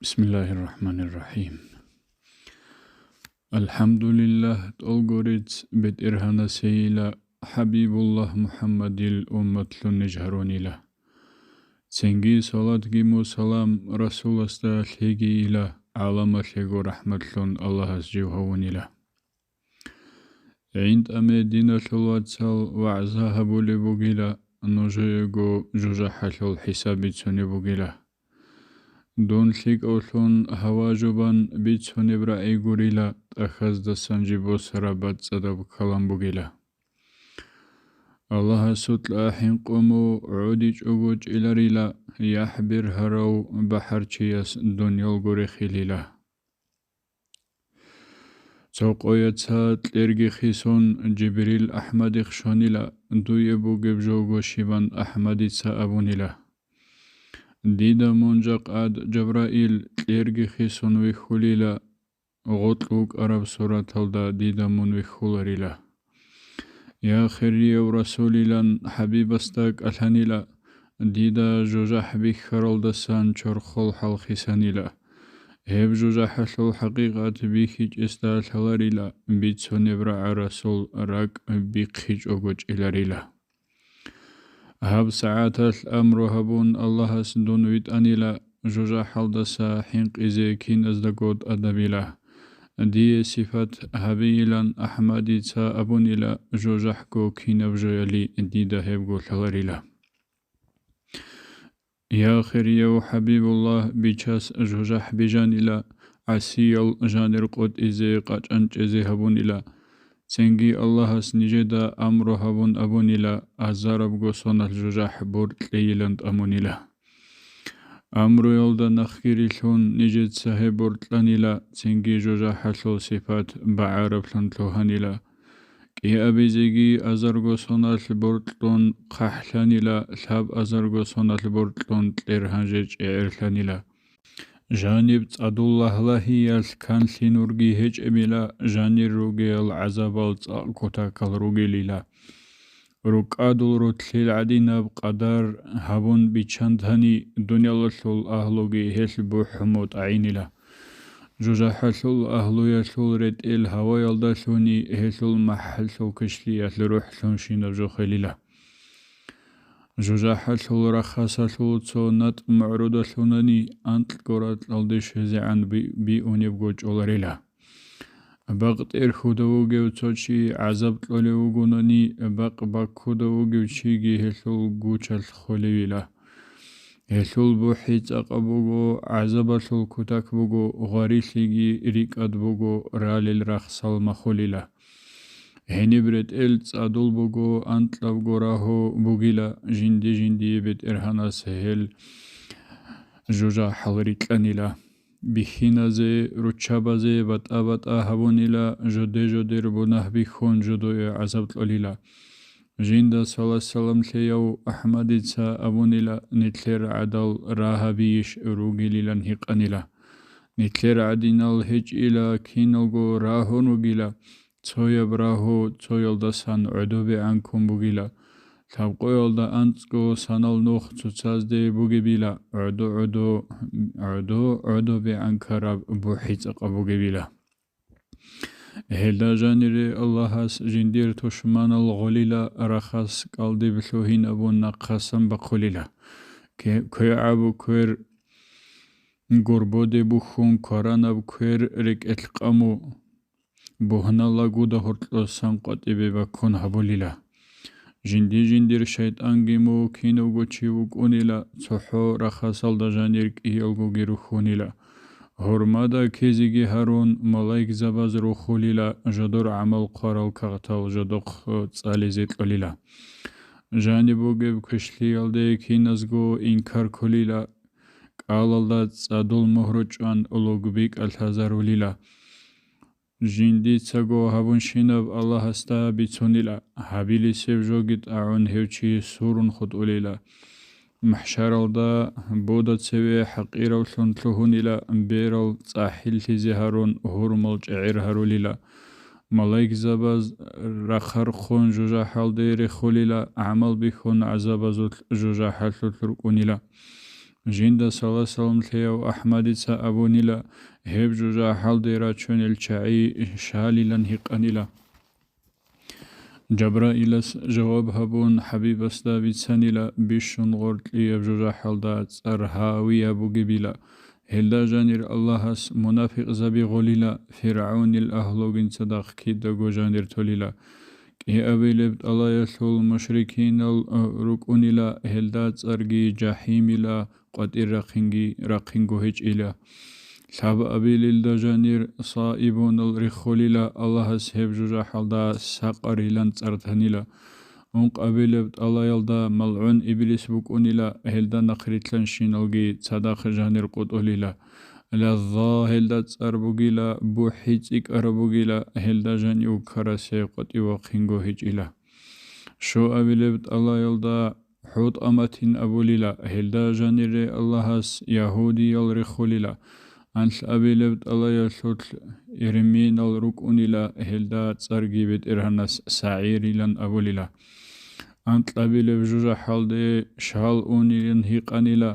بسم الله الرحمن الرحيم. الحمد لله تولغوريت بيت إرهانا سيلا حبيب الله محمد الأمة لنجهرون له سنجي صلاة جيمو سلام رسول استاذ هيجي إلى عالم لغو رحمة لن الله سجيوهون له عند أمدينة الواتسال وعزاها بولي بوغيلا نجيغو جوجحة الحساب تسوني بوغيلا دون ثيك أوثون هواجبان بيتسوني برا إيغوريلا أخذ دسانجي بوسرابات صدب كلام بوغيلا الله سوت لاحين قومو عوديج أوغوج إلاريلا يحبر هرو بحر چياس دنيال غوري خيليلا سوق أويتسات ليرغي خيسون جبريل أحمد خشونيلا دوية بوغب جوغو شيبان أحمد تسا أبونيلا ديدا منجق عاد جبرائيل ليرغي خيسون ويخوليلا غطلوك عرب سورة تلدا ديدا من ويخولاريلا يا خيري ورسول لن حبيب استاك الهنيلا ديدا جوجح بيك خرال دسان چرخل حلخيسانيلا هب جوجح حلو حقيقة بيخيج استال حلاريلا بيتسو نبرع رسول راك بيخيج اوغوش إلاريلا هب ساعات الأمر هبون الله سندون ويت أنيلا جوجح حلدسا حينق إزي كين أزدقود أدبيلا دي صفات هبيلا أحمدي تسا أبونيلا جوجحكو كين بجويلي ديدا هبغو ثغريلا يا خيري وحبيب الله بيچاس جوجح بجانيلا عسيل جانر قد إزي قاج أنج إزي هبونيلا سنجي الله سنجدا أمر هبون أبونيلا أزاربغو صنع جوجح بورت ليلند أمونيلا أمرو يلدا نخيري لون نجد سهي بورتلانيلا تنجي جوجا حلو صفات بعرب لون تلوهانيلا كي أبي زيجي أزرغو صنال بورتلون قحلانيلا لاب أزرغو صنال بورتلون تليرهانجيج إعرلانيلا جانب تعد الله لهي كان سينورغي هج إميلا جاني روغي العذاب الكوتا كالروغي ليلا ركادل رتليل عدينا بقدر هبون بيچندهني دنيا لسول أهلوغي هل بوحموت عينيلا جوجا حسول أهلو يسول رد هوا يلدسوني هسول محل سو كشلي يسل روح سنشين جو خليلا جوجا حسول رخص سول تسونات معروض سونني أنت القرات لديش هزعان بي أونيبغوج أولاريلا باقت إرخودوغي وتوشي عذاب تلوليوغوناني باقودوغي وشيغي هسول غوچال خوليويلا هسول بوحيت أقبوغو عذاب سول كتاك بوغو غاريسيغي ريكاد بوغو راليل رخصال مخوليلا هني برد إلتس أدول بوغو أنتلاب غوراهو بوغيلا جندي بيت إرهانا سهل جوجا حلريت لانيلا بخينازي روچابازي بطا هبونيلا جودي ربونه بخون جدوي عذاب الوليلا جيندا صلى الله عليه وسلم ليو أحمد تسا أبونيلا نتلر عدل راهبيش روغيليلا هيقانيلا نتلر عدينال هج إلا كينوغو راهون وغيلا تسويا براهو تسويل دسان عدوبي عنكم بغيلا تابقو يولدا أنتسكو سانال نوخ تسازدي بوغيبيلا عدو بعنكراب بوحيت أقبوغيبيلا هلا جانري الله جندير تشمان الغليلا رخص قلدي بلوهين أبو نقصم بقليلا كي عبو كوير غربودي بخون كورانا بكوير ريك اتلقامو بوهنا لاغودا هرطلو سانقات إبي بكون هبوليلا جندير شيطان جيمو كينو غوچيوك أونيلا صحو رخصال دا جانير كيالغو گيروخونيلا هرمادا كيزيجي هارون ملايك زباز روخوليلا جدور عمل قارال كغتال جدوخ تساليزيت قليلا جانبو جيب كشلي يالدي كينازغو إنكار كوليلا قالالدا تسادول مهروچان أولوغبيك الهزار وليلا جندي تساغو هابون شيناب الله هستا بيتسونيلا هابيلي سيفجوغيت أعون هيوچي سورون خود أوليلا محشرالدا بودا تسوي حقيرو سنتلهونيلا بيرو تساحيل تزهارون هورمال جعير هاروليلا ملايك زباز رخر خون جوجا حال ديري خوليلا عمل بيخون عزابازو جوجا حال تلرقونيلا جند صلى سلام ثيو أحمد سا أبونيلا هب جوجا حال ديرا چون الچعي شاليلا هقانيلا جبرائيل جواب هبون حبيب استابيت سنيلا بيشون غورت لي بجوجا حال دات أرهاوي أبو قبيلا هلدا جانير الله منافق زبي غوليلا فرعون الأهلوغين صدق كيدا جو جانير توليلا كي أبيلبت الله يسول المشركين الركونيلا هلدات أرجي جحيميلا قد رقينجو هج إلا ثاب أبيل الدجانير صائبون الرخوليلا الله سهب جوجا حالدا ساقريلان ترتهنيلا أنق أبيلبت الله يلدا ملعون إبليس بكونيلا هلدا نقريتلان شينالجي صداق جانير قدوليلا لذا هلدا تربوغيلا بوحيتك أربوغيلا هلدا جانيو كراسي قطي وقينغو هج إلا شو أبيلبت الله يلدا حوت أماتين أبوليلا هلدا جانير اللهس يهودي يلرخوليلا أنت أبيلبت الله يسوت إرمين الركونيلا هلدا ترجي بيت إرهنس سعيريلان أبوليلا أنت أبيلب جوجا حالدي شال أونيلن هيقانيلا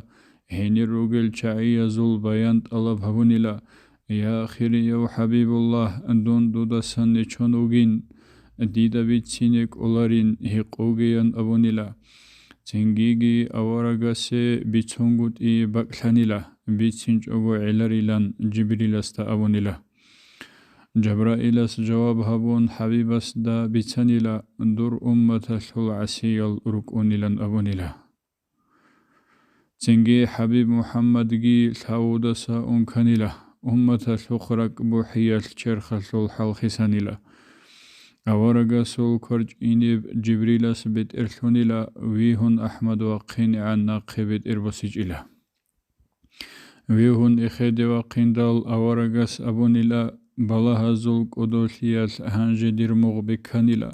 هيني الرجل شعي زول بيانت الله بهونيلا يا خيري يا حبيب الله أندون دودا سنة چونوغين ديدا بيت سينك أولارين هيقوغيان أبونيلا تنجيجي أورغاسي بيتونغوت إي بكلانيلا بيتسنج أغو علاريلان جبريل استا أبونيلا جبرائيل جواب هبون حبيب اسدا بيتانيلا دور أمة العسي الركونيلان أبونيلا تنجي حبيب محمد جي الحودسا أنكانيلا أمة الخرق بوحية الشرخ الحلخسانيلا أورغا سول كرج إنيب جبريل سبت إرثونيلا ويهن أحمد وقين عن ناقبت إربسيج إلا ويهن إخيد وقين دال أورغاس أبونيلا بلاها زول قدوثيال هنجي دير مغبكانيلا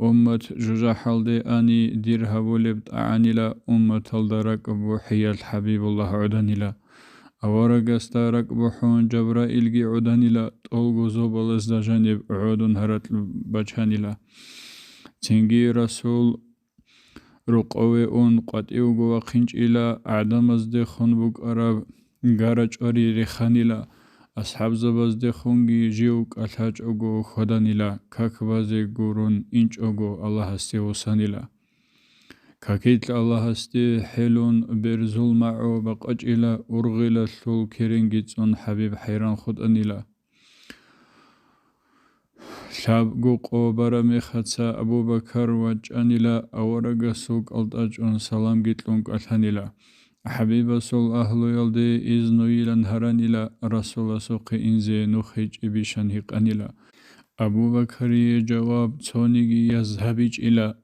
أمة جوجا حالدي آني دير هبولبت أعانيلا أمة الدرك بوحية الحبيب الله عدانيلا أورغاس تارك بحون جبرائيل جي عدانيلا طولغو زوبالز دا جانب عودن هرات بجانيلا تنجي رسول رقوي أون قطيوغو وقنج إلا أعدام ازدي خنبوك أراب غارج أري رخانيلا أصحاب زبازدي خونجي جيوك ألحاج أغو خدانيلا كاكبازي غورون إنج أغو الله هستي وسانيلا كاكيت الله هستي حلون برزول معو بقاج إلا أرغيلا ثول كيرنجيتون حبيب حيران خد أنيلا شاب قوقو برامي خدسا أبو بكر وجانيلا أورغا سوق ألتاجون سلام جيتلونك ألحانيلا حبيب سول أهلو يلدي إذنو يلان هرانيلا رسول سوق إنزي نخيج إبيشان هيقانيلا أبو بكر جواب تونيجي يذهبيج إلى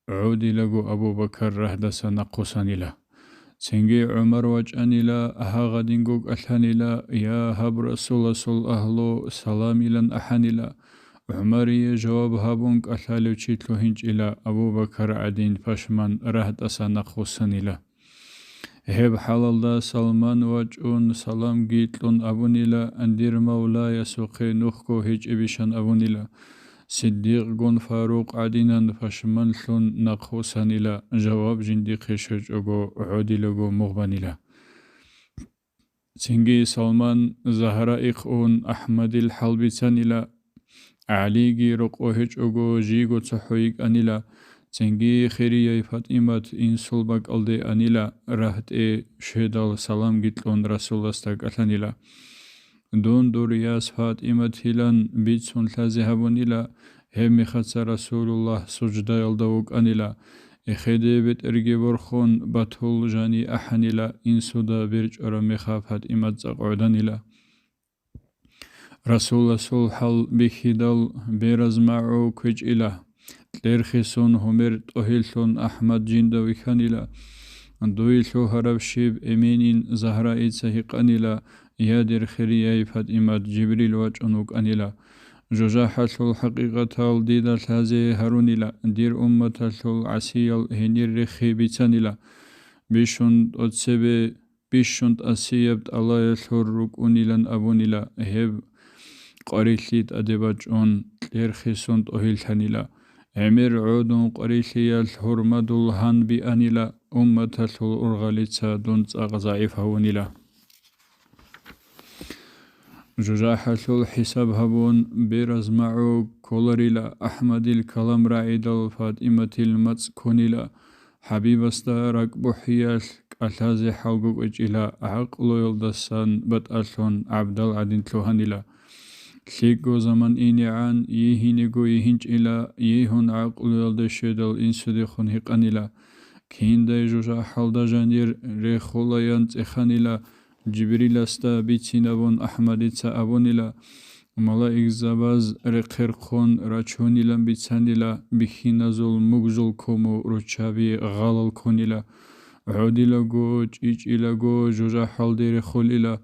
عودي لغو أبو بكر رهدسا نقصانيلا سنجي عمر وجانيلا أهاغدينغوك ألحانيلا يا هب رسول سول أهلو سلاميلا أحانيلا عمري جواب هابونك ألحالو چيتلو هنج إلى أبو بكر عدين فاشمان رهدسا نقصانيلا هب حلال دا سلمان وجون سلام جيتلون أبونيلا أندير مولاي سوقي نخكو هج إبشان أبونيلا صديق جون فاروق عدينان فشمن لون نقوسانيلا جواب جندي خشج أغو عودي لغو مغبانيلا سنجي سلمان زهرا إخون أحمد الحلبي سانيلا علي جي رقو هج أغو جيغو تحويق أنيلا تنجي خيري فاطمة إن سلبك ألدي أنيلا راحت شهدال سلام جيتلون رسول استاق أتانيلا دون دورياس فاطمة هيلان بيتسون لازهبون إلى هم خدس رسول الله سجدا يلدوك أنيلا إخيدي بيت إرجي برخون بطول جاني أحانيلا إن سودا برج أرميخا فاطمة زقعدان إلى رسول سلحل بخدال برزمعو كج إلى تلرخيسون همير تهيلون أحمد جندوي خانيلا دويلو هرب شيب إمينين زهراء سهيق أنيلا يادر خرياي فاطمة جبريل وجنوك أنيلا جوجاحة الحقيقة الديدة الهازي هرونيلا دير أمة العسيل هنير رخي بيتانيلا بيشند أتسبي بيشند أسيبت الله يثور ركونيلان أبونيلا هب قريثليت أدباجون تلرخيسون تهيل خانيلا عمر عودون قريثيال هرمد الهان بأنيلا أمة الأرغاليتsa دونت ضعيف هونيلا جوجاحة حساب هبون بيرز معو كولريلا أحمد الكلام راعيد الفاطمة المتس كونيلا حبيب استارك بحيال ألازي حلقوك إلى عقل يلدسان بتألون عبد العدين تلوهانيلا ليكو زمن إني عن يهينيكو يهينج إلى يهون عقل يلدشيدل إنسوديخون هيقانيلا كين داي جوجا حلدا جانير ريخولا ينت إخانيلا جبريل استا بيتسينابون أحمديتسا أبونيلا ملائك زباز رقرقون راچونيلا بيتسانيلا بخينازول مغزول كومو روچابي غالل كونيلا عوديلا جو چيچيلا جو جوجا حلدي رخوليلا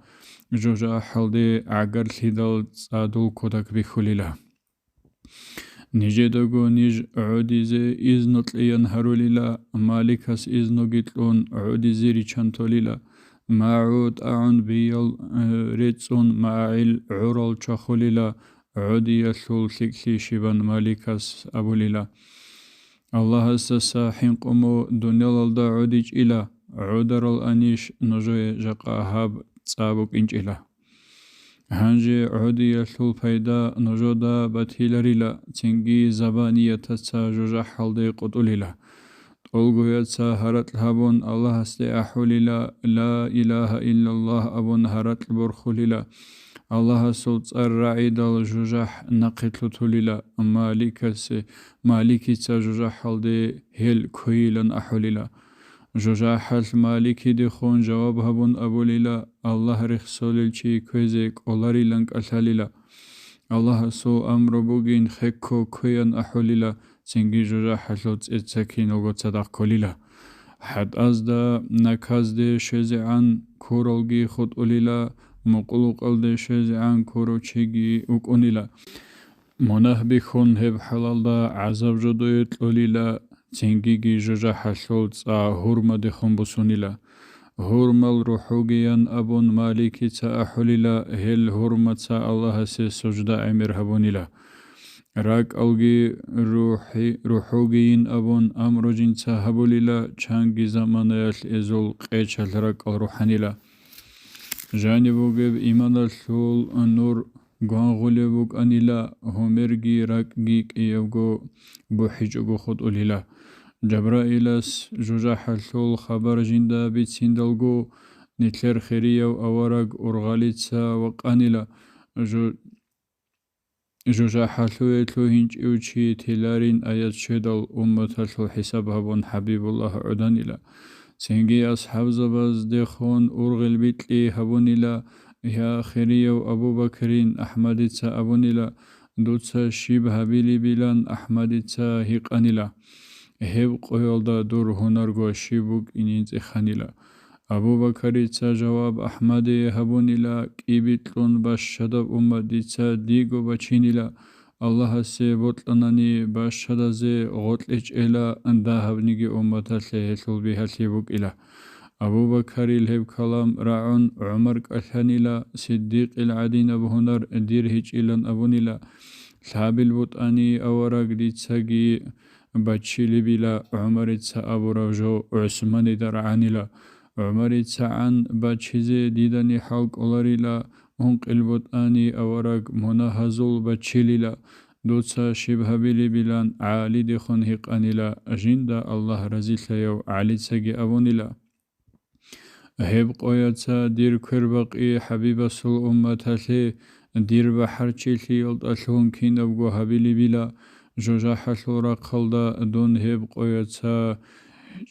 جوجا حلدي عقر ليدال صادول كودك بخوليلا نيجيدوغو نيج عوديزي إزنطليان هاروليلا مالكاس إزنوغيتلون عوديزي ريچانتوليلا معود أعن بيال ريتسون معيل عرال چخوليلا عودي يسول سيكسي شبان مالكاس أبوليلا الله سسا حين قمو دنيال الدا عوديج إلا عودر الأنيش نجوي جاقا هاب تصابوك إنج إلا هنجي عودي يسول فايدا نجودا باتيلريلا تنجي زبانية تسا جوجا حالدي قطوليلا أولغويتسا هرت الهبون الله استي أحوليلا لا إله إلا الله أبون هرت البرخوليلا الله سلط الرعيد الجوجح نقتل توليلا مالكي تسا جوجح حالدي هل كويلا أحوليلا جوجح المالكي دي خون جواب هبون أبوليلا الله رخصوليل چي كويزيك أولاري لنك ألاليلا الله سو أمر بوغين خكو كويان أحوليلا سنجي جوجا حلوت اتساكين وغو تصدق كوليلا حد أزدا نكاز دي شزي عن كورولغي خود أوليلا مقلوق ألدي شزي عن كورو چيگي وكونيلا مناه بخون هب حلال دا عذاب جدويت أوليلا سنجي جوجا حلوت هرما دي خون بسونيلا هرمال روحوغيان أبون مالكي تا أحوليلا هل هرما تا الله سي سجدا أمير هبونيلا راك ألغي روحوغيين أبون أمروجين تهبوليلا چانگي زمانيال إزول قيچال راك الروحانيلا جانبوغيب إيمان الثول نور غانغوليبوغ أنيلا همرغي راكغيك إيوغو بوحيجوغو خود أوليلا جبرائيلاس جوجاح الثول خبر جندا بيت سندلغو نتلر خيريو أوراغ أرغاليتسا وقانيلا جوجا حلوه تلوهنج اوچي تلارين آيات شدل أمة حساب هبون حبيب الله عدانيلا سنجي أصحاب زباز ديخون أرغل بيتلي هبونيلا يا خيريو أبو بكرين أحمدتسا أبونيلا دوتسا شيب هبيلي بيلان أحمدتسا هيقانيلا هب قيالدا دور هنرغو شيبوك إنينز إخانيلا أبو بكر تسا جواب أحمد هبونيلا كيبتلون باش شدب أمدي تسا ديگو بچينيلا الله سي بطلناني باش شدزي غطلج إلا اندا هبنيگي أمتا سيهتل بها سيبوك إلا أبو بكر الهب كلام رعون عمر كالهانيلا صديق العدين بهنر ديرهج إلان أبونيلا ثاب البطاني أورق دي تساقي بچيلي بلا عمر تسا أبو رجو عثمان درعانيلا عمر تسعان بچيزي ديداني حلق أولاريلا هنق البطاني أورق منهزول بچيليلا دوتسا شبه بلي بلان عالي دخون هقانيلا جندا الله رزيل يو علي تساقي أبونيلا هب قويتسا دير كربقي حبيب سل أمتالي دير بحر چيلي يلد أسلون كين أبقو هبلي بلا جوجا حسورا قلدا دون هب قويتسا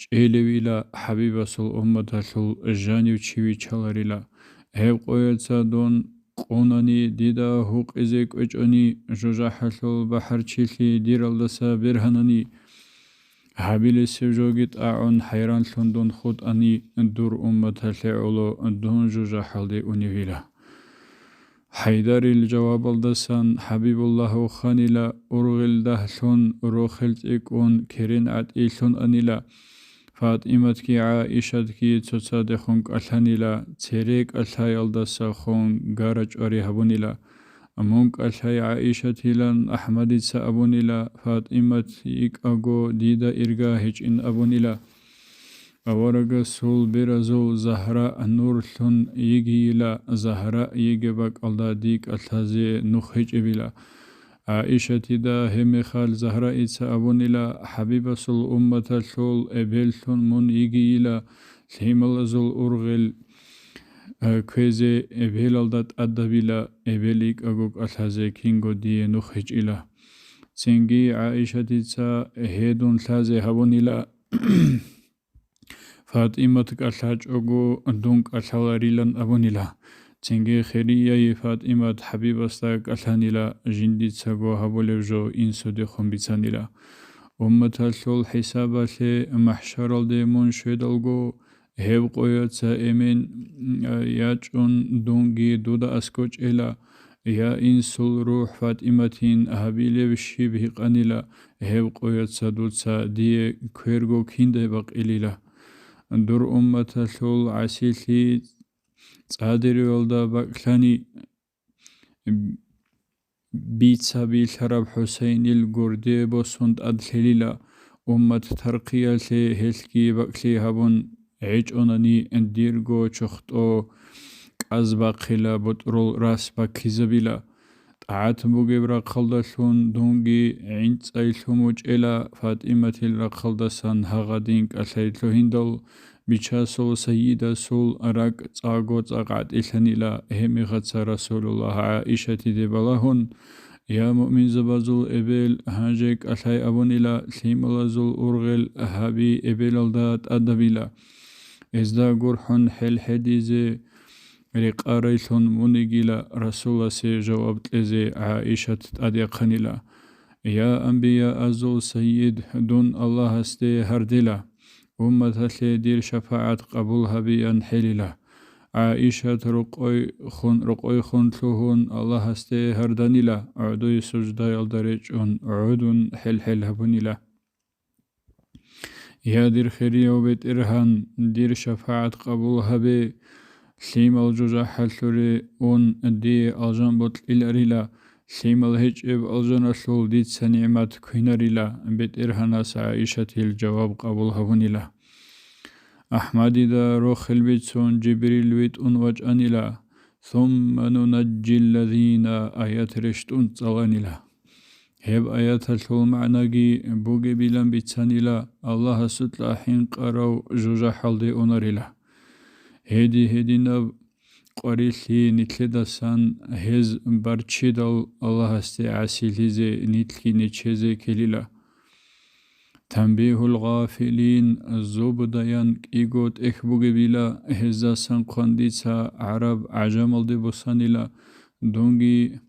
چيلويلا حبيب سل أمتالي جانيو چيوي چالاريلا هب قويتسا دون قوناني ديدا هوق إزيك وچوني جوجا حسول بحر چيلي دير الدسا برهناني حبيل سيجوغيت أعون حيران لندن خود أني دور أمتالي علو دون جوجا حالدي أنيويلا حيدر الجواب الدسان حبيب الله خانيلا أرغل دهلون روخلت إكون كرين عد إيلون أنيلا فاطمتكي عائشتكي تصادخونك ألهانيلا تيريك ألهاي الدسا خون غارج أري هبونيلا أمونك ألهاي عائشتي لن أحمد سأبونيلا فاطمتك أغو ديدا إرغا هج إن أبونيلا أورق سول برزو زهراء نور ثن يجي لا زهراء يجبك الله ديك التازي نخج بلا عائشة دا هم خال زهراء إتسابون إلى حبيب سول أمة سول إبل ثن من يجي لا ثيمل زول أرغل كويزي إبل الدات أدبلا إبليك أغوك التازي كينغو دي نخج إلى سنجي عائشة تسا هيدون ثازي هبون إلى فاطمة كالحاج أغو دونك الحواريلان أبونيلا تنجي خيرية فاطمة حبيبة ستاك ألحانيلا جندي تساقو هبوليوجو إنسو دي خنبتانيلا أمة الثول حسابة لي محشر الديمون شويدالغو هيب قوية سائمين ياجون دونجي دودا أسكوش إلا يا إنسو روح فاطمتين أهبيلي بشيبه قانيلا هيب قوية سادوتسا دي كويرغو كيندي بق إليلا دور أمة الثول عسيلي صادر يولدا بكلاني بيت سبيل حرب حسين الجردي بوسند أدخليلا أمة ترقية هلكي بكلي هبون عيج أناني انديرغو چختو أزباقلا بطرول راس بكيزبيلا عاتمو جبرا خلدشون دونجي عند سايلهموج إلى فاطمة الرخلدسان هغدينك أسايلو هندل بيشاسو سيدة سول أراك تاغو تاقعد إلهن إلى همي غتسا رسول الله عائشة دبالهن يا مؤمن زبازول إبل هاجيك أساي أبون إلى سيملازول أرغل هابي إبل الدات أدبيلا إزدا قرحن حل حديزي رقاريثون منيجيلا رسول الله سي جواب تلزي عائشة أديقنيلا يا أنبياء أزول سيد دون الله استي هردلا أمة دير شفاعة قبولها بيان حليلا عائشة رقوي خون تلوهن الله استي هردانيلا عدوي سجدا يلدرجون عودون حل هبونيلا يا دير خيريا وبيت إرهان دير شفاعة قبولها بي سيم الجوجا حلوري اون دي الجان بطل إلاريلا سيم الهج إب الجان رسول ديت سنعمات كويناريلا بيت إرهاناس عائشة الجواب قبول هونيلا أحمد دا روخ البيتسون جبريل ويت وجأنيلا ثم ننجي الذين آيات رشتون صغانيلا هب آيات الثول معناقي بوغي بيلان بيتسانيلا الله ستلا حين قارو جوجا حلدي أوناريلا هدي نب قريثي نتلدسان هز برچيدل الله استي عسيليزي نتلكي نتشيزي كليلا تنبيه الغافلين الزوبدايان إيغوت إخبوغي بيلا هزا سنقانديسا عرب عجم الدبوسانيلا دونجي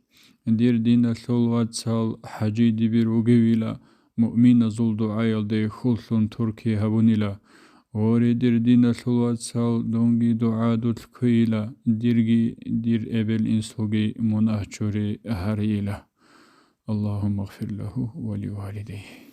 دير دين الثولوات سال حجي دبير وغيويلا مؤمن زول دعايل دي خلطن تركي هبونيلا وري دير دين الثولوات سال دونجي دعا دوت كويلا دير إبل إنسوغي مناهجوري هاريلا اللهم اغفر له ولوالديه